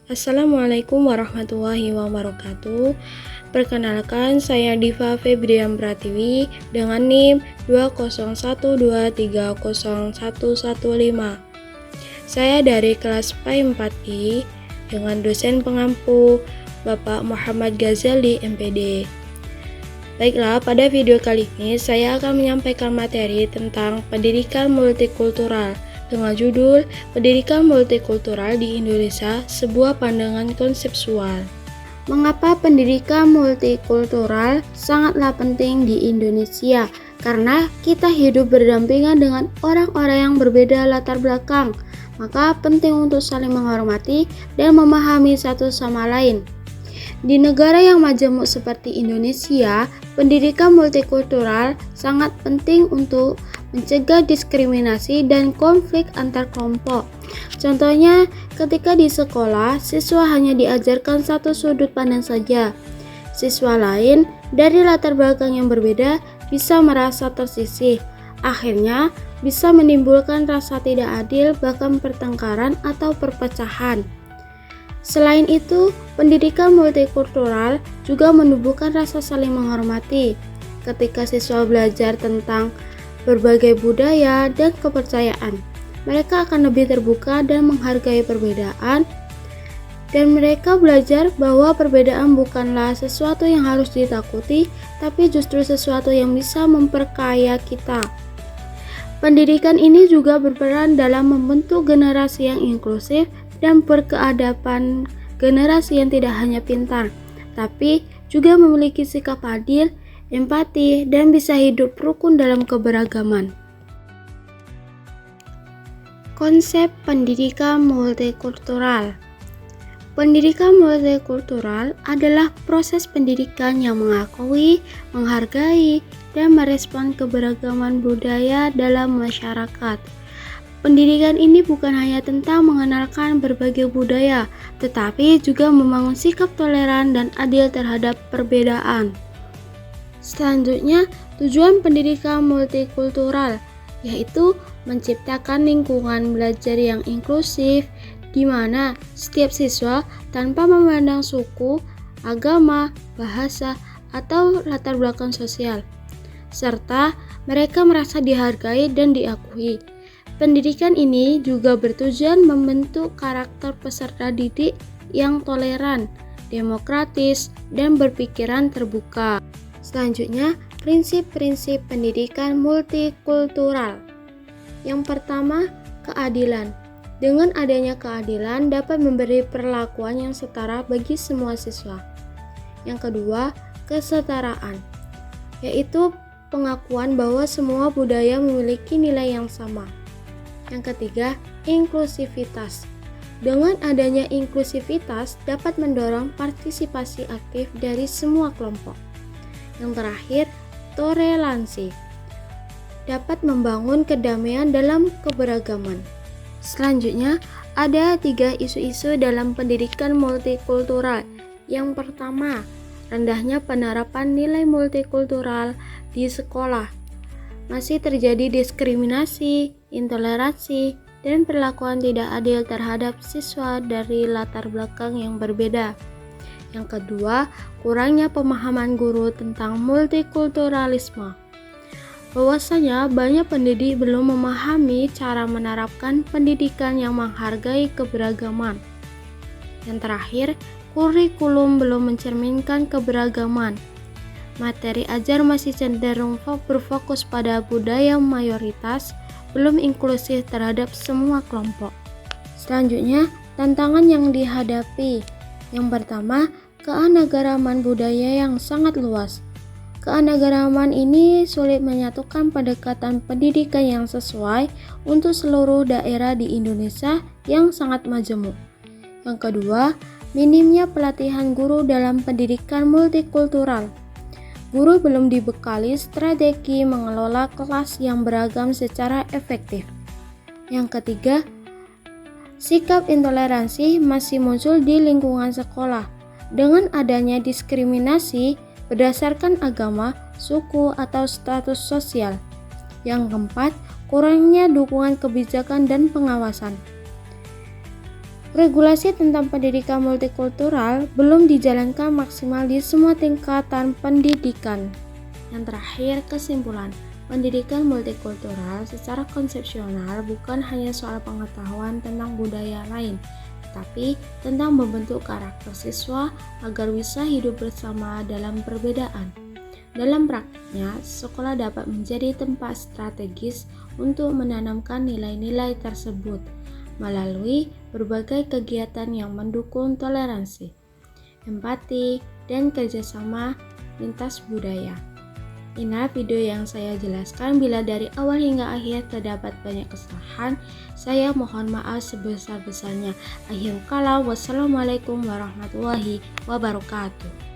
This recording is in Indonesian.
Assalamualaikum warahmatullahi wabarakatuh. Perkenalkan, saya Diva Febrian Pratiwi dengan NIM 201230115. Saya dari kelas PAI 4I dengan dosen pengampu Bapak Muhammad Ghazali MPD. Baiklah, pada video kali ini saya akan menyampaikan materi tentang pendidikan multikultural dengan judul Pendidikan Multikultural di Indonesia, sebuah pandangan konseptual. Mengapa pendidikan multikultural sangatlah penting di Indonesia? Karena kita hidup berdampingan dengan orang-orang yang berbeda latar belakang, maka penting untuk saling menghormati dan memahami satu sama lain. Di negara yang majemuk seperti Indonesia, pendidikan multikultural sangat penting untuk mencegah diskriminasi dan konflik antar kelompok. Contohnya, ketika di sekolah, siswa hanya diajarkan satu sudut pandang saja. Siswa lain dari latar belakang yang berbeda bisa merasa tersisih. Akhirnya, bisa menimbulkan rasa tidak adil, bahkan pertengkaran atau perpecahan. Selain itu, pendidikan multikultural juga menumbuhkan rasa saling menghormati. Ketika siswa belajar tentang berbagai budaya dan kepercayaan, mereka akan lebih terbuka dan menghargai perbedaan, dan mereka belajar bahwa perbedaan bukanlah sesuatu yang harus ditakuti, tapi justru sesuatu yang bisa memperkaya kita. Pendidikan ini juga berperan dalam membentuk generasi yang inklusif dan berkeadaban, generasi yang tidak hanya pintar, tapi juga memiliki sikap adil, empati, dan bisa hidup rukun dalam keberagaman. Konsep pendidikan multikultural. Pendidikan multikultural adalah proses pendidikan yang mengakui, menghargai, dan merespon keberagaman budaya dalam masyarakat. Pendidikan ini bukan hanya tentang mengenalkan berbagai budaya, tetapi juga membangun sikap toleran dan adil terhadap perbedaan. Selanjutnya, tujuan pendidikan multikultural yaitu menciptakan lingkungan belajar yang inklusif, di mana setiap siswa tanpa memandang suku, agama, bahasa, atau latar belakang sosial, serta mereka merasa dihargai dan diakui. Pendidikan ini juga bertujuan membentuk karakter peserta didik yang toleran, demokratis, dan berpikiran terbuka. Selanjutnya, prinsip-prinsip pendidikan multikultural. Yang pertama, keadilan. Dengan adanya keadilan dapat memberi perlakuan yang setara bagi semua siswa. Yang kedua, kesetaraan, yaitu pengakuan bahwa semua budaya memiliki nilai yang sama. Yang ketiga, inklusivitas. Dengan adanya inklusivitas dapat mendorong partisipasi aktif dari semua kelompok. Yang terakhir, toleransi. Dapat membangun kedamaian dalam keberagaman. Selanjutnya, ada 3 isu-isu dalam pendidikan multikultural. Yang pertama, rendahnya penerapan nilai multikultural di sekolah. Masih terjadi diskriminasi, intoleransi, dan perlakuan tidak adil terhadap siswa dari latar belakang yang berbeda. Yang kedua, kurangnya pemahaman guru tentang multikulturalisme. Bahwasanya banyak pendidik belum memahami cara menerapkan pendidikan yang menghargai keberagaman. Yang terakhir, kurikulum belum mencerminkan keberagaman. Materi ajar masih cenderung berfokus pada budaya mayoritas, belum inklusif terhadap semua kelompok. Selanjutnya, tantangan yang dihadapi. Yang pertama, keanekaragaman budaya yang sangat luas. Keanekaragaman ini sulit menyatukan pendekatan pendidikan yang sesuai untuk seluruh daerah di Indonesia yang sangat majemuk. Yang kedua, minimnya pelatihan guru dalam pendidikan multikultural. Guru belum dibekali strategi mengelola kelas yang beragam secara efektif. Yang ketiga, sikap intoleransi masih muncul di lingkungan sekolah. Dengan adanya diskriminasi berdasarkan agama, suku, atau status sosial. Yang keempat, kurangnya dukungan kebijakan dan pengawasan. Regulasi tentang pendidikan multikultural belum dijalankan maksimal di semua tingkatan pendidikan. Yang terakhir, kesimpulan. Pendidikan multikultural secara konsepsional bukan hanya soal pengetahuan tentang budaya lain, tetapi tentang membentuk karakter siswa agar bisa hidup bersama dalam perbedaan. Dalam praktiknya, sekolah dapat menjadi tempat strategis untuk menanamkan nilai-nilai tersebut melalui berbagai kegiatan yang mendukung toleransi, empati, dan kerjasama lintas budaya. Inilah video yang saya jelaskan. Bila dari awal hingga akhir terdapat banyak kesalahan, saya mohon maaf sebesar-besarnya. Akhirul kalam, wassalamualaikum warahmatullahi wabarakatuh.